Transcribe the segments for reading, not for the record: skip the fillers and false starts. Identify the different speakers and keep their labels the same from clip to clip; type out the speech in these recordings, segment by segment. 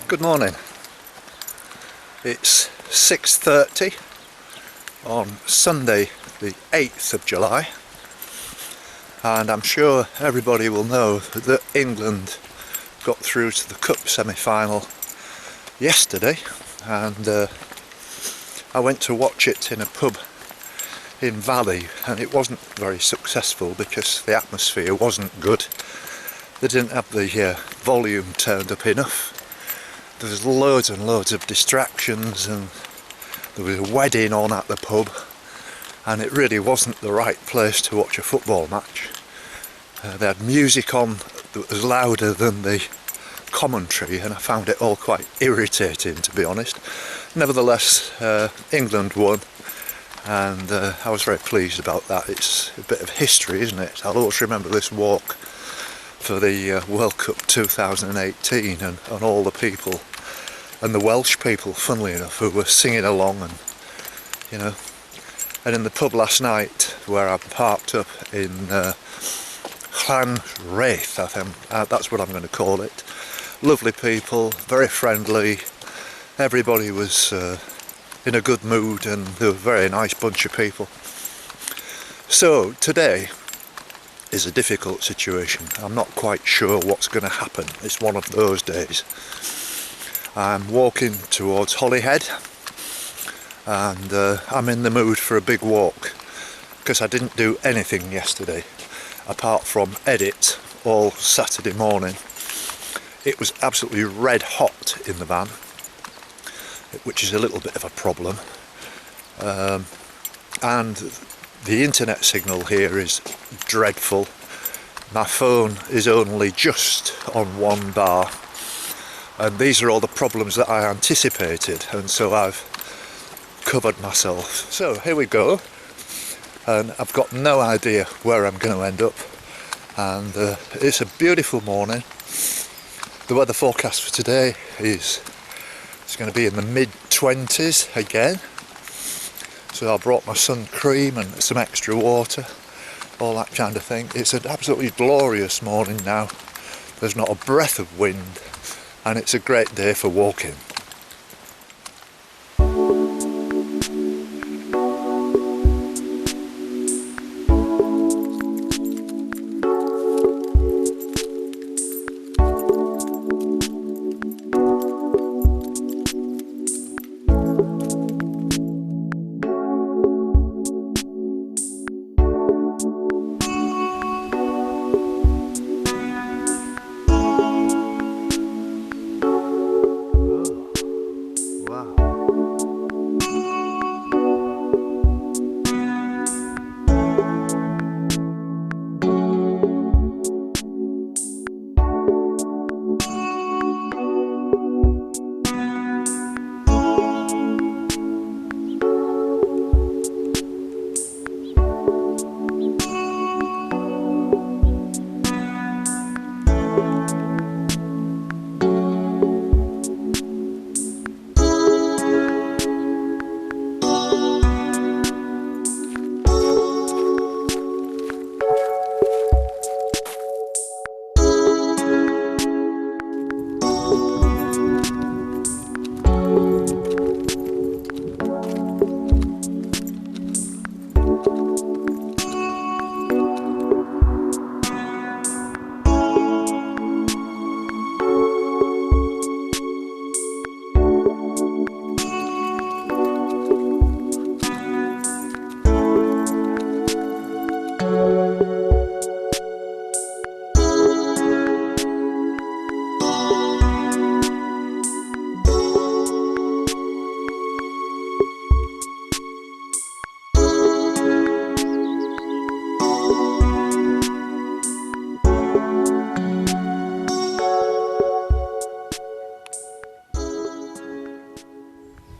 Speaker 1: Good morning. It's 6:30 on Sunday the 8th of July, and I'm sure everybody will know that England got through to the Cup semi-final yesterday, and I went to watch it in a pub in Valley, and it wasn't very successful because the atmosphere wasn't good. They didn't have the volume turned up enough. There was loads and loads of distractions, and there was a wedding on at the pub, and it really wasn't the right place to watch a football match. They had music on that was louder than the commentary, and I found it all quite irritating, to be honest. Nevertheless, England won, and I was very pleased about that. It's a bit of history, isn't it? I'll always remember this walk for the World Cup 2018, and all the people, and the Welsh people, funnily enough, who were singing along, and and in the pub last night where I parked up in Llanfachreath, I think that's what I'm going to call it. Lovely people, very friendly, everybody was in a good mood, and they were a very nice bunch of people. So today is a difficult situation. I'm not quite sure what's going to happen. It's one of those days. I'm walking towards Holyhead, and I'm in the mood for a big walk because I didn't do anything yesterday apart from edit all Saturday morning. It was absolutely red hot in the van, which is a little bit of a problem, and the internet signal here is dreadful. My phone is only just on one bar, and these are all the problems that I anticipated, and so I've covered myself. So here we go, and I've got no idea where I'm going to end up, and it's a beautiful morning. The weather forecast for today is it's going to be in the mid-20s again. So I brought my sun cream and some extra water, all that kind of thing. It's an absolutely glorious morning now. There's not a breath of wind, and it's a great day for walking.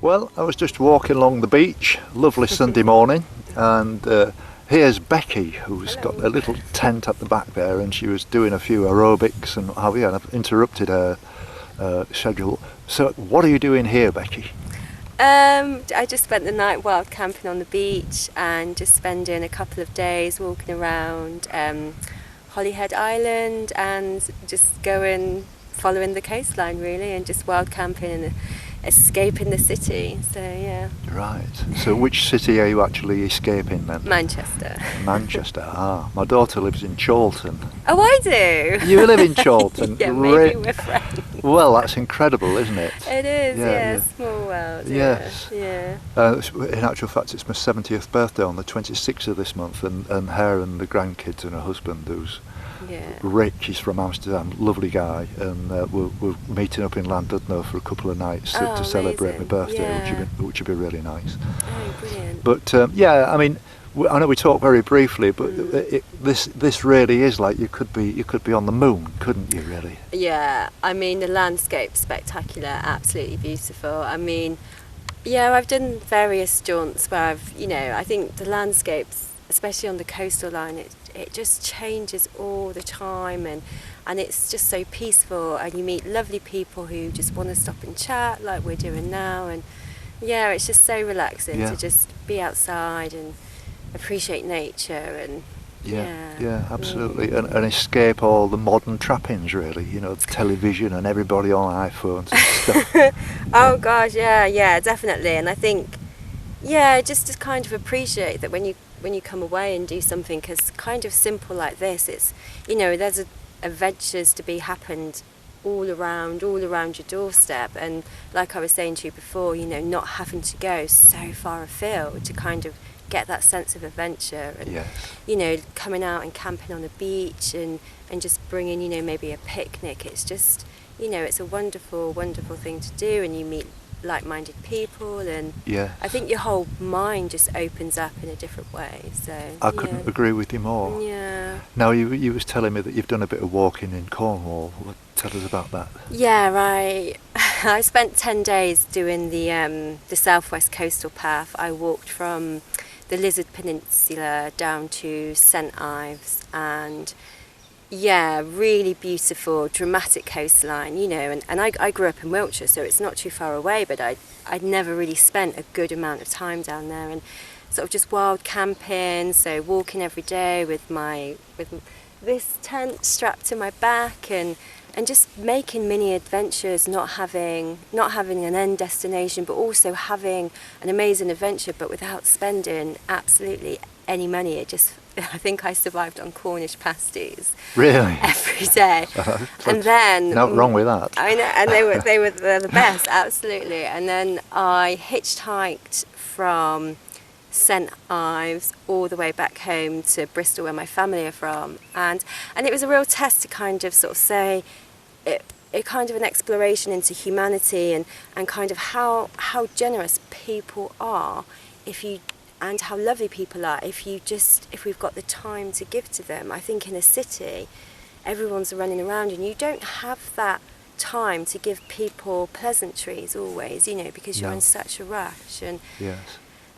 Speaker 1: Well, I was just walking along the beach, lovely Sunday morning, and here's Becky, who's got a little tent at the back there, and she was doing a few aerobics and what have you, and I've interrupted her schedule. So what are you doing here, Becky?
Speaker 2: I just spent the night wild camping on the beach and just spending a couple of days walking around Holyhead Island and just going following the coastline really, and just wild camping and escaping the city. So yeah.
Speaker 1: Right. So which city are you actually escaping then?
Speaker 2: Manchester.
Speaker 1: Manchester. Ah, my daughter lives in Chorlton.
Speaker 2: Oh, I do.
Speaker 1: You live in Chorlton?
Speaker 2: Yeah, maybe we're friends.
Speaker 1: Well, that's incredible, isn't it?
Speaker 2: It is,
Speaker 1: Yeah.
Speaker 2: small world.
Speaker 1: Yes.
Speaker 2: Yeah.
Speaker 1: In actual fact, it's my 70th birthday on the 26th of this month, and her and the grandkids and her husband, who's Rick, he's from Amsterdam, lovely guy, and we're meeting up in Llandudno for a couple of nights to celebrate my birthday, which would be really nice.
Speaker 2: Oh, brilliant.
Speaker 1: But I mean, I know we talked very briefly, but this really is like you could be on the moon, couldn't you? Really?
Speaker 2: Yeah, I mean the landscape's spectacular, absolutely beautiful. I mean, yeah, I've done various jaunts where I think the landscapes, especially on the coastal line, it just changes all the time, and it's just so peaceful, and you meet lovely people who just want to stop and chat like we're doing now, and yeah, it's just so relaxing to just be outside and appreciate nature and
Speaker 1: absolutely, and escape all the modern trappings really, the television and everybody on iPhones and stuff.
Speaker 2: Oh gosh, yeah, definitely. And I think just to kind of appreciate that when you come away and do something as kind of simple like this, it's there's adventures to be happened all around your doorstep, and like I was saying to you before, not having to go so far afield to kind of get that sense of adventure, and coming out and camping on a beach and just bringing maybe a picnic. It's just it's a wonderful thing to do, and you meet like-minded people, and I think your whole mind just opens up in a different way. So
Speaker 1: I couldn't agree with you more.
Speaker 2: Yeah.
Speaker 1: Now you was telling me that you've done a bit of walking in Cornwall. Tell us about that.
Speaker 2: Yeah, right. I spent 10 days doing the Southwest Coastal Path. I walked from the Lizard Peninsula down to St Ives, and really beautiful, dramatic coastline, and I grew up in Wiltshire, so it's not too far away, but I'd never really spent a good amount of time down there, and sort of just wild camping, so walking every day with this tent strapped to my back, and just making mini adventures, not having an end destination, but also having an amazing adventure, but without spending absolutely any money. I think I survived on Cornish pasties.
Speaker 1: Really?
Speaker 2: Every day. And then
Speaker 1: not wrong with that.
Speaker 2: I know, and they're the best, absolutely. And then I hitchhiked from St Ives all the way back home to Bristol, where my family are from, and it was a real test to kind of sort of say it kind of an exploration into humanity and kind of how generous people are and how lovely people are if we've got the time to give to them. I think in a city, everyone's running around and you don't have that time to give people pleasantries always, because you're in such a rush. And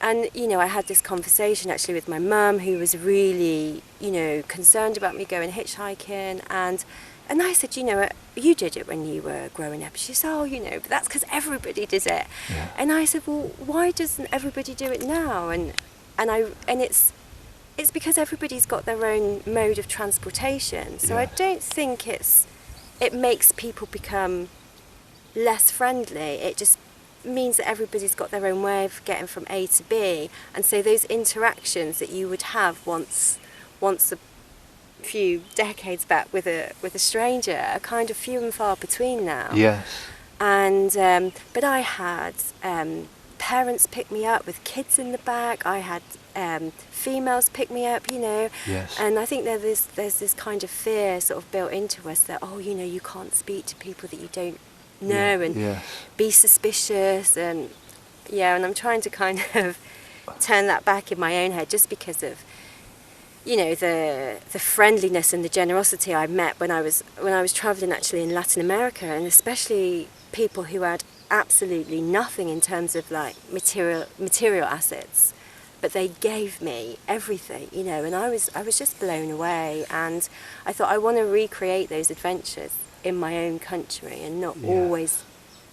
Speaker 2: I had this conversation actually with my mum, who was really, concerned about me going hitchhiking, and I said, you did it when you were growing up. She said, but that's because everybody did it. Yeah. And I said, well, why doesn't everybody do it now? And it's because everybody's got their own mode of transportation. So I don't think it makes people become less friendly. It just means that everybody's got their own way of getting from A to B. And so those interactions that you would have once a few decades back with a stranger are kind of few and far between now.
Speaker 1: Yes.
Speaker 2: And but I had parents pick me up with kids in the back. I had females pick me up,
Speaker 1: Yes.
Speaker 2: And I think there's this kind of fear sort of built into us that you can't speak to people that you don't know, and be suspicious, and I'm trying to kind of turn that back in my own head, just because of the friendliness and the generosity I met when I was travelling actually in Latin America, and especially people who had absolutely nothing in terms of like material assets, but they gave me everything, and I was just blown away. And I thought, I want to recreate those adventures in my own country and not always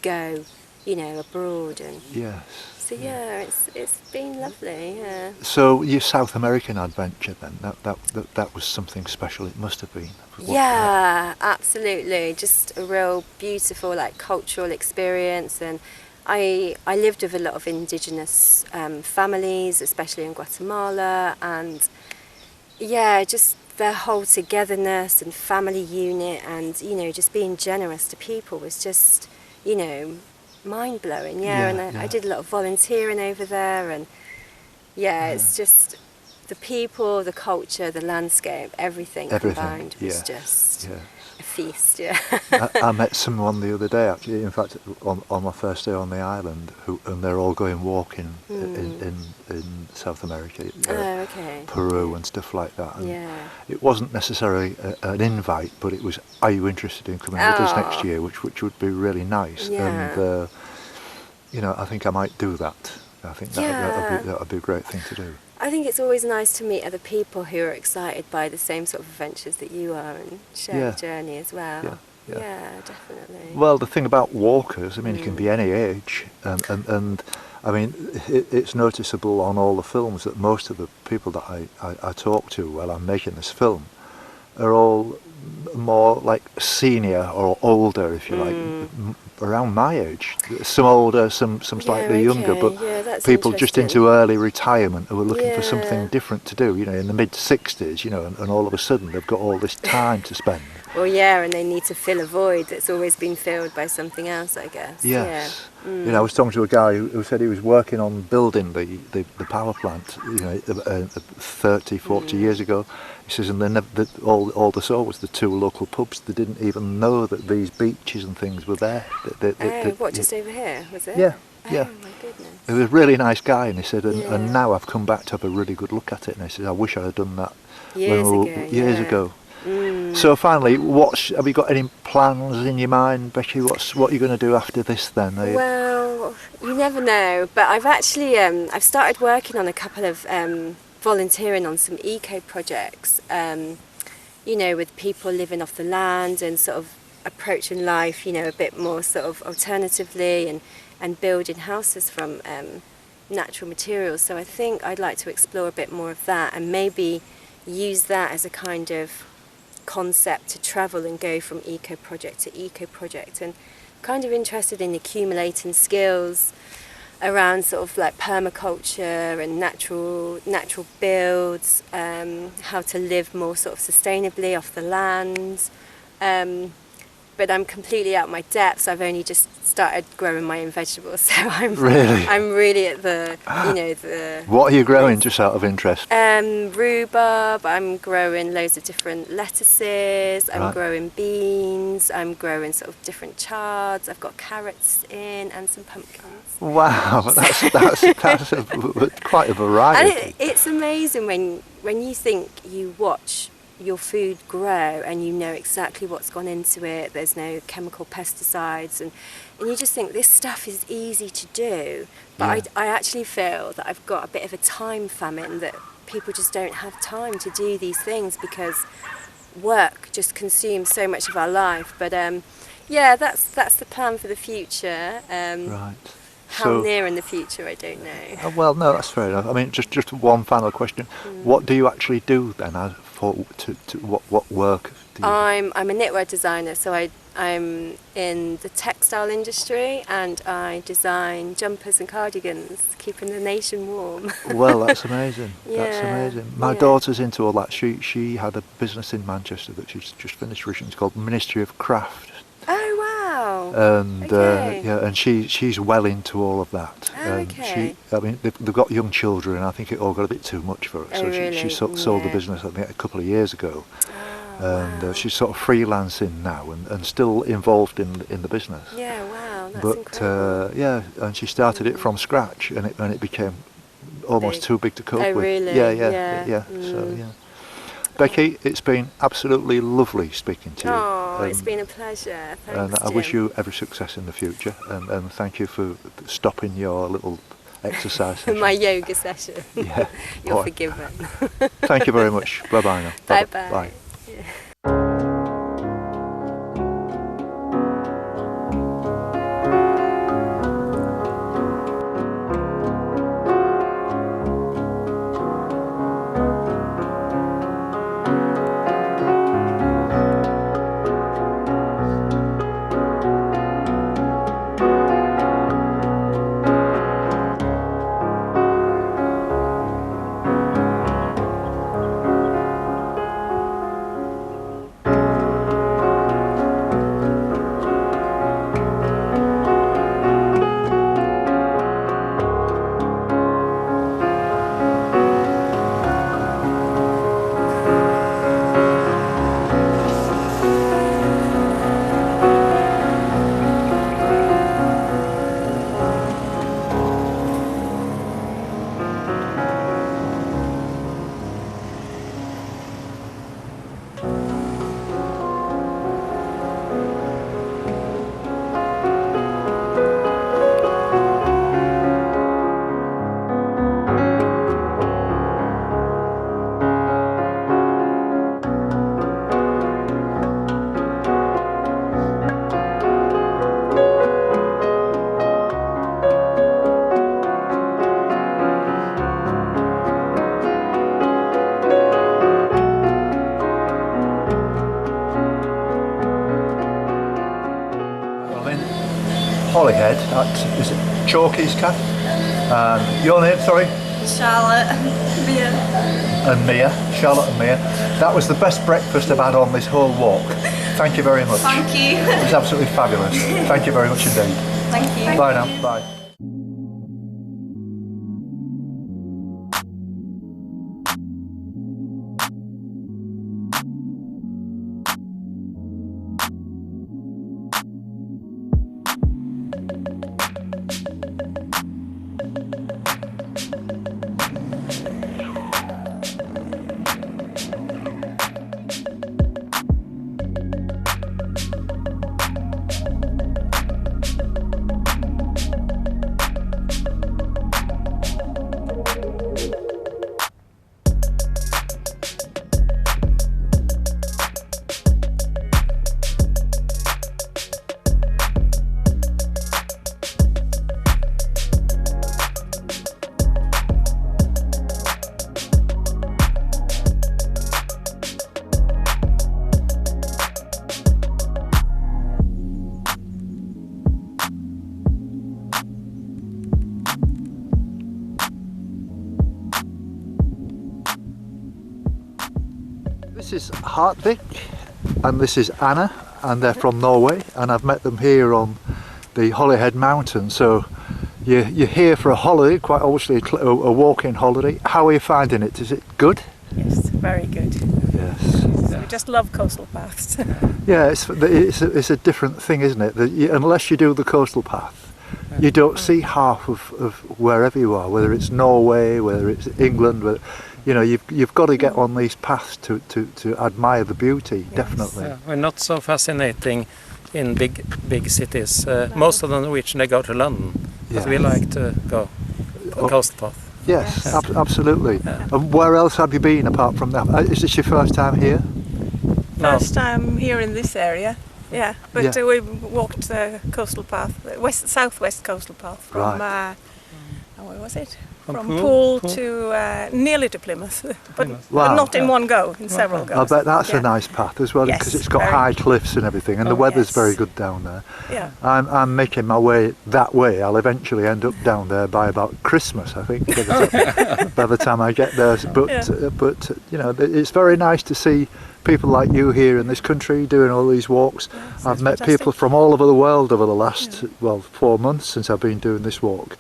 Speaker 2: go abroad. And
Speaker 1: yes.
Speaker 2: so So yeah, it's been lovely. Yeah.
Speaker 1: So your South American adventure then, that was something special. It must have been.
Speaker 2: Yeah, absolutely. Just a real beautiful like cultural experience, and I lived with a lot of indigenous families, especially in Guatemala, and yeah, just their whole togetherness and family unit, and just being generous to people was just mind blowing. Yeah, and I did a lot of volunteering over there, and yeah, it's just the people, the culture, the landscape, everything combined was just a feast. Yeah.
Speaker 1: I met someone the other day, actually, in fact, on my first day on the island, and they're all going walking in South America, Peru and stuff like that. And it wasn't necessarily an invite, but it was, are you interested in coming with us next year, which would be really nice. And, I think I might do that. I think that would be a great thing to do.
Speaker 2: I think it's always nice to meet other people who are excited by the same sort of adventures that you are and share the journey as well. Yeah, definitely.
Speaker 1: Well, the thing about walkers, I mean, it can be any age, and I mean, it's noticeable on all the films that most of the people that I talk to while I'm making this film are all more like senior or older, if you like, around my age. Some older, some slightly younger, but people just into early retirement who are looking for something different to do, in the mid-60s, and all of a sudden they've got all this time to spend.
Speaker 2: Well, yeah, and they need to fill a void that's always been filled by something else, I guess.
Speaker 1: Yes. I was talking to a guy who said he was working on building the power plant, 30, 40 years ago. He says, and all they saw was the two local pubs. They didn't even know that these beaches and things were there.
Speaker 2: Just over here, was it?
Speaker 1: Yeah.
Speaker 2: Oh, my goodness.
Speaker 1: He was a really nice guy, and he said, and now I've come back to have a really good look at it. And he said, I wish I had done that years ago. So finally, have you got any plans in your mind, Becky? What are you going to do after this then?
Speaker 2: Well, you never know, but I've actually I've started working on a couple of volunteering on some eco projects, with people living off the land and sort of approaching life, a bit more sort of alternatively, and building houses from natural materials. So I think I'd like to explore a bit more of that, and maybe use that as a kind of concept to travel and go from eco project to eco project, and kind of interested in accumulating skills around sort of like permaculture and natural builds, how to live more sort of sustainably off the land. But I'm completely out my depths. I've only just started growing my own vegetables, so I'm really at the the.
Speaker 1: What are you growing, just out of interest?
Speaker 2: Rhubarb. I'm growing loads of different lettuces. I'm growing beans. I'm growing sort of different chards. I've got carrots in and some pumpkins.
Speaker 1: Wow, that's quite a variety.
Speaker 2: And it's amazing when you think you watch your food grow and you know exactly what's gone into it. There's no chemical pesticides, and you just think this stuff is easy to do, but I actually feel that I've got a bit of a time famine, that people just don't have time to do these things because work just consumes so much of our life. But that's the plan for the future.
Speaker 1: Right.
Speaker 2: How near in the future, I don't know.
Speaker 1: Well, no, that's fair enough. I mean, just one final question. What do you actually do then? What work do you do?
Speaker 2: I'm a knitwear designer, so I'm in the textile industry, and I design jumpers and cardigans, keeping the nation warm.
Speaker 1: Well, that's amazing. That's amazing. My daughter's into all that. She had a business in Manchester that she's just finished recently. It's called Ministry of Craft.
Speaker 2: Oh wow!
Speaker 1: And and she's well into all of that. They've got young children, and I think it all got a bit too much for her. So she sold the business, I think, a couple of years ago. And she's sort of freelancing now and still involved in the business.
Speaker 2: Yeah, wow, that's
Speaker 1: incredible. And she started it from scratch, and it became almost too big to cope with.
Speaker 2: Really?
Speaker 1: So Becky, it's been absolutely lovely speaking to you.
Speaker 2: Oh, it's been a pleasure. Thanks,
Speaker 1: and I wish you every success in the future, and thank you for stopping your little exercise session.
Speaker 2: My yoga session.
Speaker 1: Yeah.
Speaker 2: You're forgiven.
Speaker 1: Thank you very much. Bye-bye now.
Speaker 2: Bye-bye.
Speaker 1: Bye.
Speaker 2: Yeah.
Speaker 1: Holyhead at, is it Chalky's Cath? Your name, sorry?
Speaker 3: Charlotte, Mia.
Speaker 1: And Mia, Charlotte and Mia. That was the best breakfast I've had on this whole walk. Thank you very much.
Speaker 3: Thank you.
Speaker 1: It was absolutely fabulous. Thank you very much indeed.
Speaker 3: Thank you.
Speaker 1: Bye now. Bye. This is Hartvik and this is Anna, and they're from Norway, and I've met them here on the Holyhead mountain. So you're here for a holiday, quite obviously a walking holiday. How are you finding it? Is it good?
Speaker 4: Yes, very good.
Speaker 1: Yes.
Speaker 4: So we just love coastal paths.
Speaker 1: Yeah, it's a different thing, isn't it? That unless you do the coastal path, you don't see half of wherever you are, whether it's Norway, whether it's England. You know, you've got to get on these paths to admire the beauty. Yes. Definitely.
Speaker 5: Yeah, we're not so fascinating in big cities. Most of the Norwegians, they go to London, but we like to go the coastal path.
Speaker 1: Yes, absolutely. Yeah. And where else have you been apart from that? Is this your first time here?
Speaker 4: First time here in this area. Yeah, but we walked the coastal path, southwest coastal path from where was it? From Poole to nearly to Plymouth, but not in one go, in several goes.
Speaker 1: I bet that's a nice path as well, because it's got high cliffs and everything, and the weather's very good down there.
Speaker 4: Yeah.
Speaker 1: I'm making my way that way. I'll eventually end up down there by about Christmas, I think, by the time I get there. But you know, it's very nice to see people like you here in this country doing all these walks. Yes, I've met people from all over the world over the last 4 months since I've been doing this walk.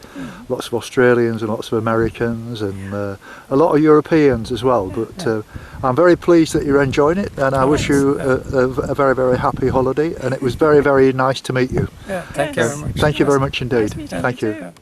Speaker 1: Lots of Australians and lots of Americans and a lot of Europeans as well. But I'm very pleased that you're enjoying it, and I wish you a very, very happy holiday. And it was very, very nice to meet you.
Speaker 5: Yeah, thank you very much.
Speaker 1: Thank you very much indeed.
Speaker 4: Nice
Speaker 1: thank you.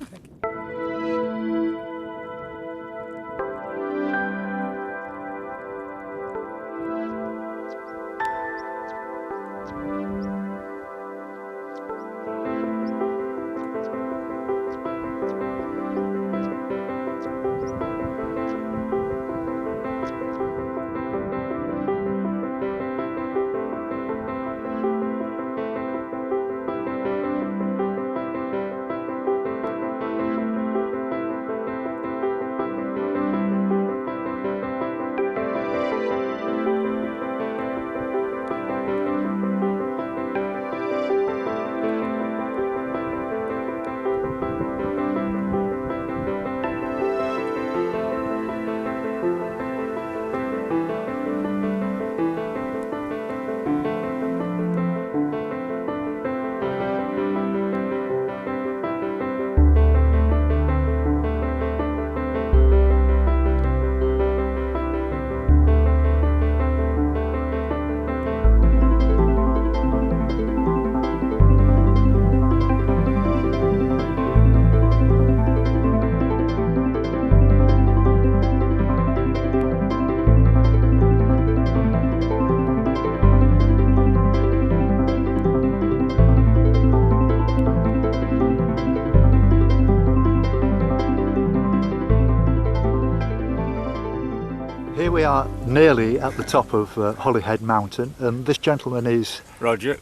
Speaker 1: Here we are nearly at the top of Holyhead Mountain, and this gentleman is
Speaker 5: Roger,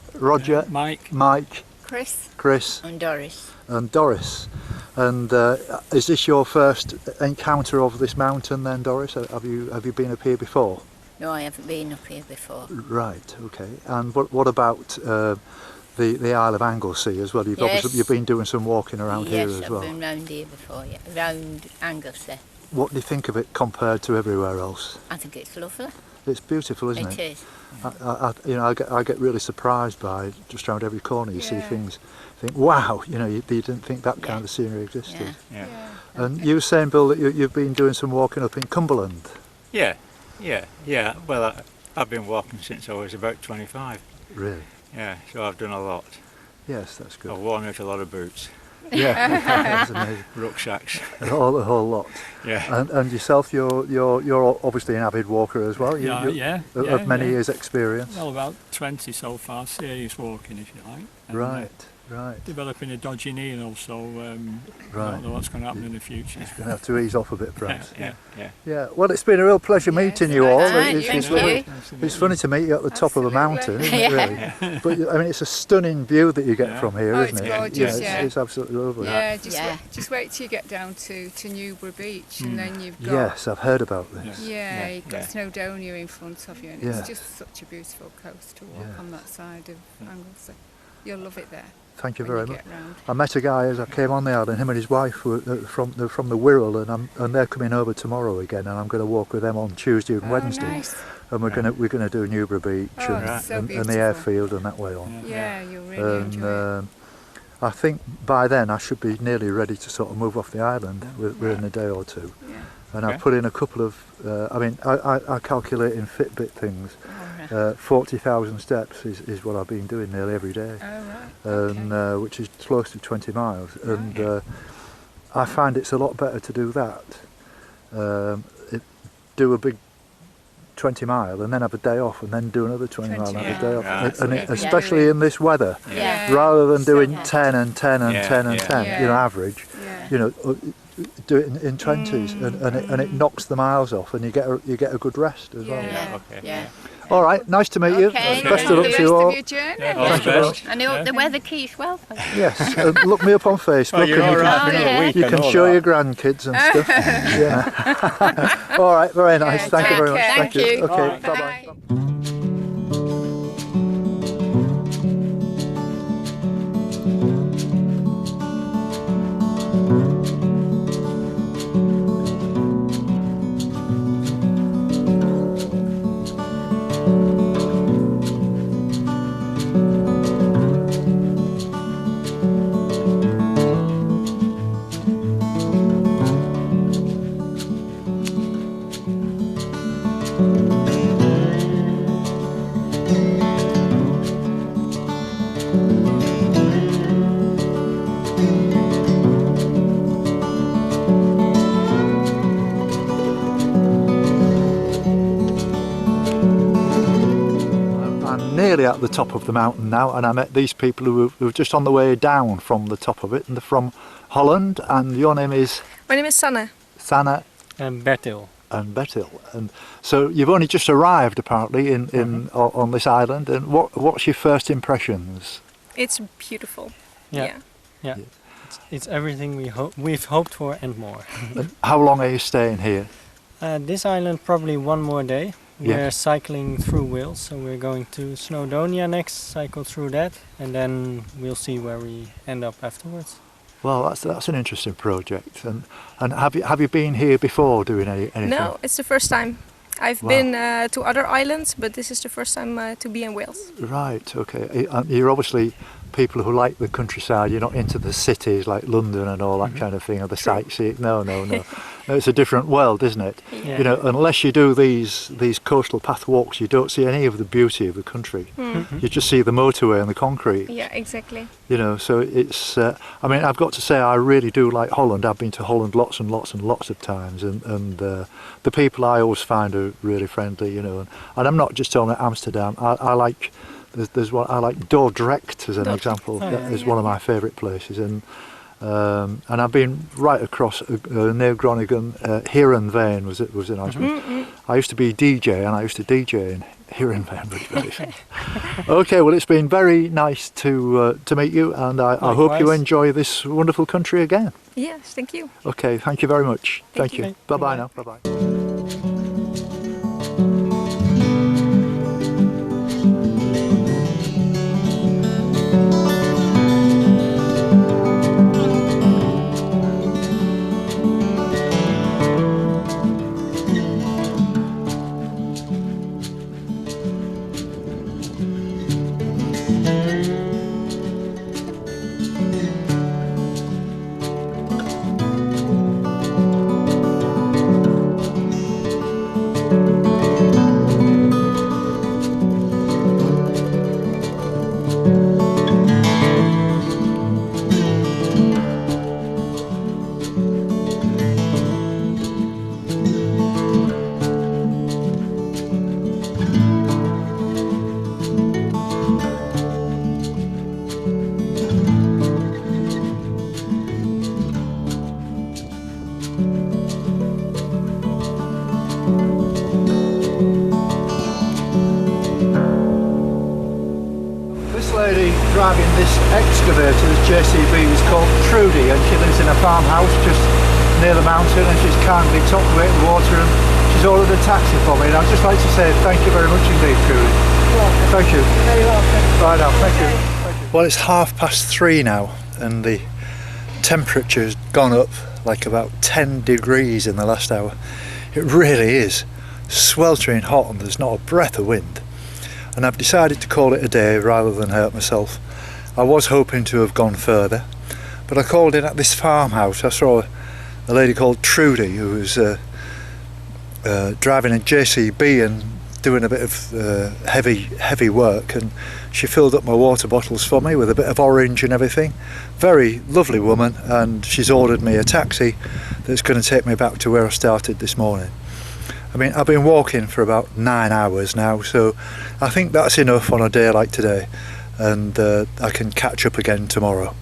Speaker 1: Mike,
Speaker 3: Chris and Doris.
Speaker 1: And is this your first encounter of this mountain then, Doris? Have you been up here before?
Speaker 3: No, I haven't been up here before.
Speaker 1: Right, okay. And what about the Isle of Anglesey as well. You've
Speaker 3: Yes.
Speaker 1: obviously you've been doing some walking around here as well.
Speaker 3: Yes, I've been round here before, yeah. Round Anglesey.
Speaker 1: What do you think of it compared to everywhere else?
Speaker 3: I think it's lovely.
Speaker 1: It's beautiful, isn't it?
Speaker 3: It is.
Speaker 1: I get really surprised by just around every corner you see things. Think, wow, you didn't think that kind of scenery existed.
Speaker 3: Yeah.
Speaker 1: And you were saying, Bill, that you've been doing some walking up in Cumberland.
Speaker 6: Yeah. Well, I've been walking since I was about 25.
Speaker 1: Really?
Speaker 6: Yeah, so I've done a lot.
Speaker 1: Yes, that's good.
Speaker 6: I've worn out a lot of boots,
Speaker 1: Yeah, that's amazing.
Speaker 6: rucksacks.
Speaker 1: The whole lot.
Speaker 6: Yeah.
Speaker 1: And yourself, you're obviously an avid walker as well. Of many years' experience.
Speaker 7: Well, about 20 so far, serious walking, if you like. And,
Speaker 1: Right.
Speaker 7: developing a dodgy knee, and also I
Speaker 1: Right.
Speaker 7: don't know what's going to happen in the future.
Speaker 1: You're going to have to ease off a bit, perhaps.
Speaker 6: Yeah.
Speaker 1: Yeah. Well, it's been a real pleasure meeting you all.
Speaker 3: Right,
Speaker 1: It's
Speaker 3: thank you.
Speaker 1: It's funny to meet you at the top of a mountain, isn't it, really? But I mean, it's a stunning view that you get from here,
Speaker 8: Oh,
Speaker 1: isn't
Speaker 8: it's
Speaker 1: it?
Speaker 8: gorgeous,
Speaker 1: Yeah, it's absolutely lovely.
Speaker 8: Yeah,
Speaker 3: Yeah.
Speaker 8: just wait till you get down to Newbury Beach, and then you've got
Speaker 1: Yes, I've heard about this.
Speaker 8: you've got Snowdonia in front of you, and
Speaker 1: Yeah.
Speaker 8: it's just such a beautiful coast to walk on that side of Anglesey. You'll love it there.
Speaker 1: Thank you
Speaker 8: when
Speaker 1: very
Speaker 8: you
Speaker 1: much.
Speaker 8: get round.
Speaker 1: I met a guy as I came on the island. Him and his wife were from the Wirral, and they're coming over tomorrow again. And I'm going to walk with them on Tuesday and Wednesday.
Speaker 8: Nice.
Speaker 1: And we're going to do Newbury Beach
Speaker 8: Oh,
Speaker 1: and,
Speaker 8: it's so
Speaker 1: and the
Speaker 8: beautiful.
Speaker 1: airfield and that way on.
Speaker 8: Yeah, you'll really
Speaker 1: And
Speaker 8: enjoy it.
Speaker 1: I think by then I should be nearly ready to sort of move off the island within a day or two.
Speaker 8: Yeah.
Speaker 1: And I've put in a couple of, I calculate in Fitbit things, 40,000 steps is what I've been doing nearly every day,
Speaker 8: Oh, right.
Speaker 1: and which is close to 20 miles. And I find it's a lot better to do that. Do a big 20 mile and then have a day off, and then do another 20 mile and have a day off.
Speaker 6: Yeah,
Speaker 1: And
Speaker 8: that's
Speaker 1: especially in this weather,
Speaker 3: Yeah.
Speaker 1: rather than doing
Speaker 3: Yeah.
Speaker 1: 10 and 10 and
Speaker 6: Yeah,
Speaker 1: 10 and
Speaker 6: yeah.
Speaker 1: 10,
Speaker 8: Yeah.
Speaker 1: average,
Speaker 8: Yeah.
Speaker 1: do it in 20s, and it knocks the miles off, and you get a good rest as well.
Speaker 8: Yeah.
Speaker 6: Okay.
Speaker 3: Yeah.
Speaker 1: All right, nice to meet you.
Speaker 3: Okay.
Speaker 1: Best of
Speaker 8: The
Speaker 1: luck
Speaker 8: rest
Speaker 1: to you all.
Speaker 8: of your journey.
Speaker 6: All the
Speaker 1: Thank you very
Speaker 6: best.
Speaker 3: And I hope the weather keeps well for you.
Speaker 1: Yes, look me up on Facebook.
Speaker 6: You're
Speaker 1: and
Speaker 6: all
Speaker 1: you
Speaker 6: right.
Speaker 3: Oh,
Speaker 6: for another
Speaker 3: yeah.
Speaker 6: week,
Speaker 1: you
Speaker 6: I
Speaker 1: can
Speaker 6: know
Speaker 1: show
Speaker 6: that.
Speaker 1: your grandkids and stuff. Yeah. All right, very nice.
Speaker 8: Yeah,
Speaker 1: Thank you very
Speaker 8: take
Speaker 1: much.
Speaker 8: care.
Speaker 1: Thank you.
Speaker 3: Thank you.
Speaker 1: Okay,
Speaker 6: Bye.
Speaker 1: bye bye. I'm nearly at the top of the mountain now, and I met these people who were just on the way down from the top of it, and they're from Holland. And your name is
Speaker 4: My name is Sanne.
Speaker 1: Sanne
Speaker 5: And Bertil.
Speaker 1: and Bertil, and so you've only just arrived apparently on this island. And what's your first impressions?
Speaker 4: It's beautiful.
Speaker 5: Yeah. It's everything we've hoped for and more.
Speaker 1: And how long are you staying here?
Speaker 5: This island probably one more day.
Speaker 1: Yeah.
Speaker 5: We're cycling through Wales, so we're going to Snowdonia next, cycle through that, and then we'll see where we end up afterwards.
Speaker 1: Well, that's an interesting project. And have you been here before doing anything?
Speaker 4: No, it's the first time. I've
Speaker 1: Wow.
Speaker 4: been to other islands, but this is the first time to be in Wales.
Speaker 1: Right. Okay. You're obviously people who like the countryside. You're not into the cities like London and all that kind of thing, or the sightseeing. No. No, it's a different world, isn't it?
Speaker 5: Yeah.
Speaker 1: You know, unless you do these coastal path walks, you don't see any of the beauty of the country. You just see the motorway and the concrete.
Speaker 4: Yeah, exactly.
Speaker 1: You know, so it's. I mean, I've got to say, I really do like Holland. I've been to Holland lots and lots and lots of times, and the people I always find are really friendly. You know, and I'm not just talking about Amsterdam. I like. There's one I like, Dordrecht as an example. That is one of my favourite places, and I've been right across near Groningen. Heerenveen was a nice one. I used to be DJ, and I used to DJ in Heerenveen. Okay, well, it's been very nice to meet you, and I hope you
Speaker 5: Likewise.
Speaker 1: enjoy this wonderful country again.
Speaker 4: Yes, thank you.
Speaker 1: Okay, thank you very much. Thank you.
Speaker 5: you.
Speaker 1: Bye bye
Speaker 5: Bye.
Speaker 1: now. Bye bye.
Speaker 9: This lady driving this excavator, this JCB, is called Trudy, and she lives in a farmhouse just near the mountain, and she's kindly topped me with water, and she's ordered a taxi for me. And I'd just like to say thank you very much indeed, Trudy. Thank you.
Speaker 4: You're very welcome.
Speaker 9: Right now, thank you.
Speaker 1: Well, it's 3:30 now, and the temperature's gone up like about 10 degrees in the last hour. It really is sweltering hot, and there's not a breath of wind. And I've decided to call it a day rather than hurt myself. I was hoping to have gone further, but I called in at this farmhouse. I saw a lady called Trudy who was driving a JCB and doing a bit of heavy work, and she filled up my water bottles for me with a bit of orange and everything. Very lovely woman, and she's ordered me a taxi that's going to take me back to where I started this morning. I mean, I've been walking for about 9 hours now, so I think that's enough on a day like today, and I can catch up again tomorrow.